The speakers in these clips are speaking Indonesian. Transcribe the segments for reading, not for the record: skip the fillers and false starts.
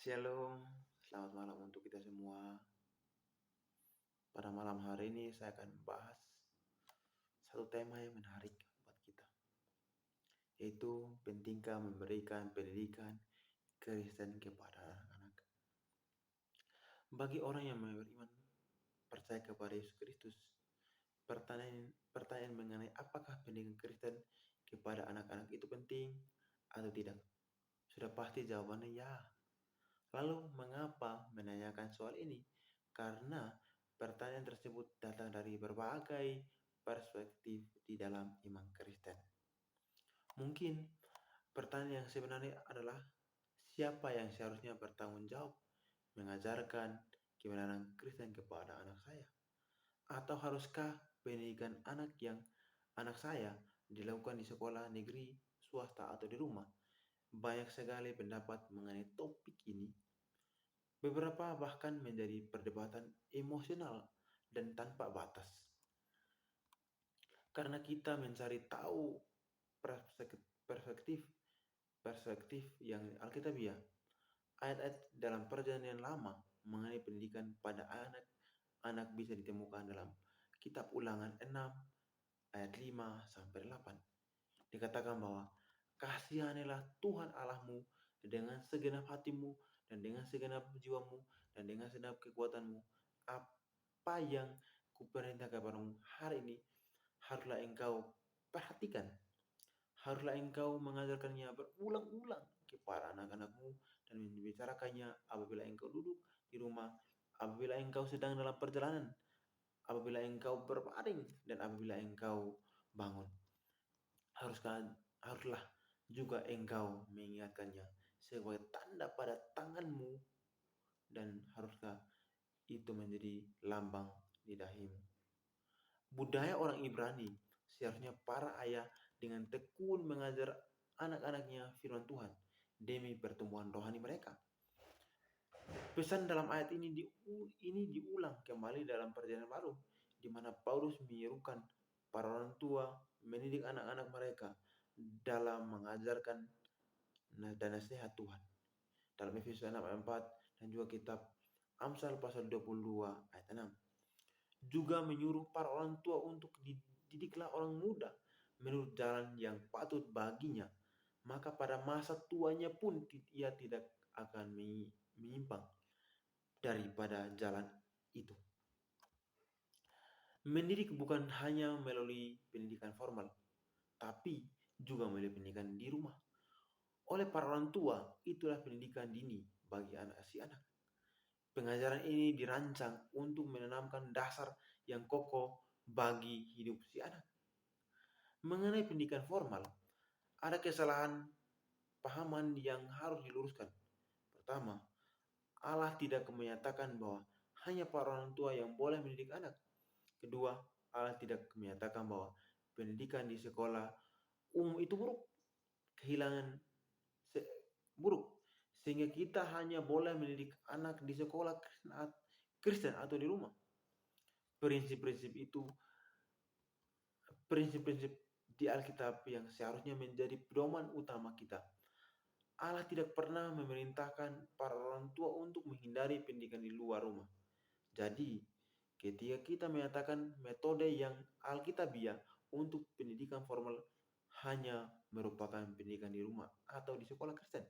Shalom, selamat malam untuk kita semua. Pada malam hari ini saya akan membahas satu tema yang menarik buat kita, yaitu pentingkah memberikan pendidikan Kristen kepada anak-anak. Bagi orang yang beriman, percaya kepada Yesus Kristus, pertanyaan mengenai apakah pendidikan Kristen kepada anak-anak itu penting atau tidak, sudah pasti jawabannya ya. Lalu mengapa menanyakan soal ini? Karena pertanyaan tersebut datang dari berbagai perspektif di dalam iman Kristen. Mungkin pertanyaan yang sebenarnya adalah siapa yang seharusnya bertanggung jawab mengajarkan kebenaran Kristen kepada anak saya? Atau haruskah pendidikan anak saya dilakukan di sekolah negeri, swasta, atau di rumah? Banyak sekali pendapat mengenai topik ini. Beberapa bahkan menjadi perdebatan emosional dan tanpa batas. Karena kita mencari tahu perspektif yang alkitabiah. Ayat-ayat dalam perjanjian lama mengenai pendidikan pada anak bisa ditemukan dalam kitab Ulangan 6 ayat 5 sampai 8. Dikatakan bahwa kasihanilah Tuhan Allahmu dengan segenap hatimu dan dengan segenap jiwamu dan dengan segenap kekuatanmu. Apa yang kuperintahkan kepadamu hari ini haruslah engkau perhatikan. Haruslah engkau mengajarkannya berulang-ulang kepada anak-anakmu dan membicarakannya apabila engkau duduk di rumah, apabila engkau sedang dalam perjalanan, apabila engkau berbaring, dan apabila engkau bangun. Haruslah juga engkau mengingatkannya sebagai tanda pada tanganmu, dan haruslah itu menjadi lambang di dahimu. Budaya orang Ibrani seharusnya para ayah dengan tekun mengajar anak-anaknya firman Tuhan demi pertumbuhan rohani mereka. Pesan dalam ayat ini diulang kembali dalam perjanjian baru, di mana Paulus menyerukan para orang tua mendidik anak-anak mereka dalam mengajarkan dan nasihat Tuhan. Dalam Efesus 6 ayat 4 dan juga kitab Amsal pasal 22 ayat 6. Juga menyuruh para orang tua untuk didiklah orang muda menurut jalan yang patut baginya, maka pada masa tuanya pun ia tidak akan menyimpang daripada jalan itu. Mendidik bukan hanya melalui pendidikan formal, tapi juga melalui pendidikan di rumah. Oleh para orang tua, itulah pendidikan dini bagi si anak. Pengajaran ini dirancang untuk menanamkan dasar yang kokoh bagi hidup si anak. Mengenai pendidikan formal, ada kesalahan pahaman yang harus diluruskan. Pertama, Allah tidak menyatakan bahwa hanya para orang tua yang boleh mendidik anak. Kedua, Allah tidak menyatakan bahwa pendidikan di sekolah umum itu buruk, buruk, sehingga kita hanya boleh mendidik anak di sekolah Kristen atau di rumah. Prinsip-prinsip di Alkitab yang seharusnya menjadi pedoman utama kita. Allah tidak pernah memerintahkan para orang tua untuk menghindari pendidikan di luar rumah. Jadi, ketika kita menyatakan metode yang alkitabiah untuk pendidikan formal hanya merupakan pendidikan di rumah atau di sekolah Kristen,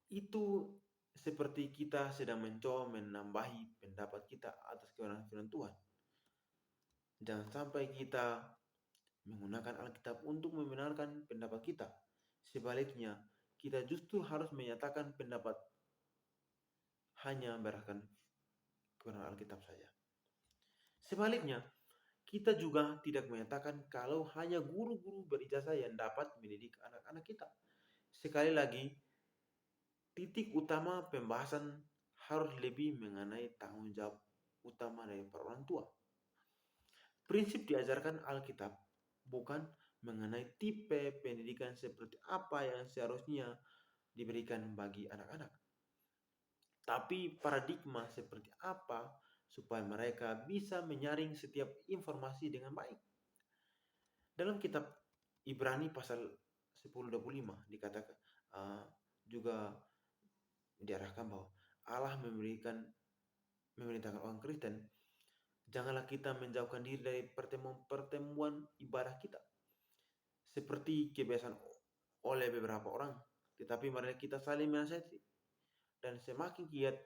itu seperti kita sedang mencoba menambahi pendapat kita atas kebenaran firman Tuhan. Jangan sampai kita menggunakan Alkitab untuk membenarkan pendapat kita. Sebaliknya, kita justru harus menyatakan pendapat hanya berdasarkan kebenaran Alkitab saja. Sebaliknya, kita juga tidak menyatakan kalau hanya guru-guru berijazah yang dapat mendidik anak-anak kita. Sekali lagi, titik utama pembahasan harus lebih mengenai tanggung jawab utama dari para orang tua. Prinsip diajarkan Alkitab bukan mengenai tipe pendidikan seperti apa yang seharusnya diberikan bagi anak-anak, tapi paradigma seperti apa supaya mereka bisa menyaring setiap informasi dengan baik. Dalam kitab Ibrani pasal 10:25 dikatakan juga diarahkan bahwa Allah memerintahkan orang Kristen, janganlah kita menjauhkan diri dari pertemuan-pertemuan ibadah kita, seperti kebiasaan oleh beberapa orang, tetapi mari kita saling menasihati dan semakin giat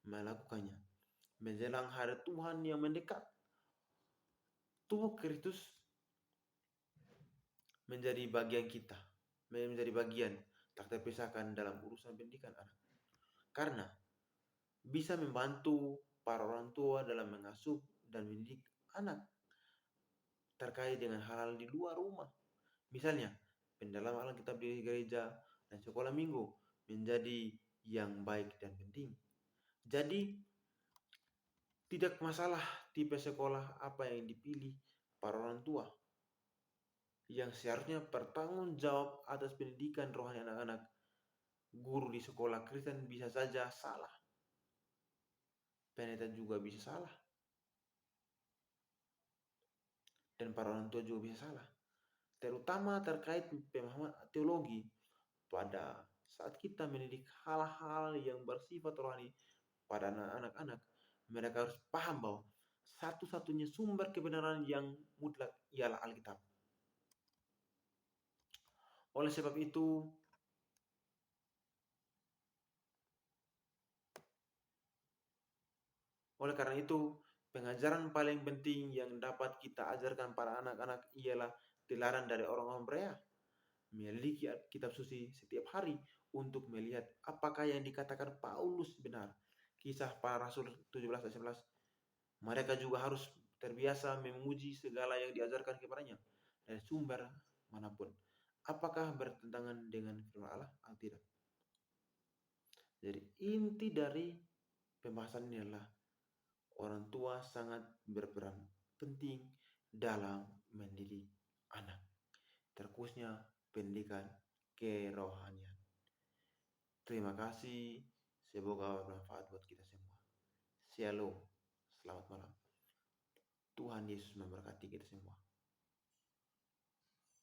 melakukannya. Menjelang hari Tuhan yang mendekat, tubuh Kristus menjadi bagian kita, menjadi bagian tak terpisahkan dalam urusan pendidikan anak. Karena bisa membantu para orang tua dalam mengasuh dan mendidik anak terkait dengan hal-hal di luar rumah. Misalnya, pendalaman Alkitab di gereja dan sekolah minggu menjadi yang baik dan penting. Jadi, tidak masalah tipe sekolah apa yang dipilih para orang tua yang seharusnya bertanggung jawab atas pendidikan rohani anak-anak. Guru di sekolah Kristen bisa saja salah, pendeta juga bisa salah, dan para orang tua juga bisa salah. Terutama terkait pemahaman teologi pada saat kita mendidik hal-hal yang bersifat rohani pada anak-anak, mereka harus paham bahwa satu-satunya sumber kebenaran yang mutlak ialah Alkitab. Oleh sebab itu, oleh karena itu, pengajaran paling penting yang dapat kita ajarkan para anak-anak ialah dilarang dari orang-orang pria memiliki kitab suci setiap hari untuk melihat apakah yang dikatakan Paulus benar. Kisah para Rasul 17 ayat 11. Mereka juga harus terbiasa memuji segala yang diajarkan kepadanya dari sumber manapun. Apakah bertentangan dengan firman Allah atau tidak? Jadi inti dari pembahasan ini adalah orang tua sangat berperan penting dalam mendidik anak, terkhususnya pendidikan kerohanian. Terima kasih, semoga bermanfaat buat kita semua. Shalom, selamat malam. Tuhan Yesus memberkati kita semua.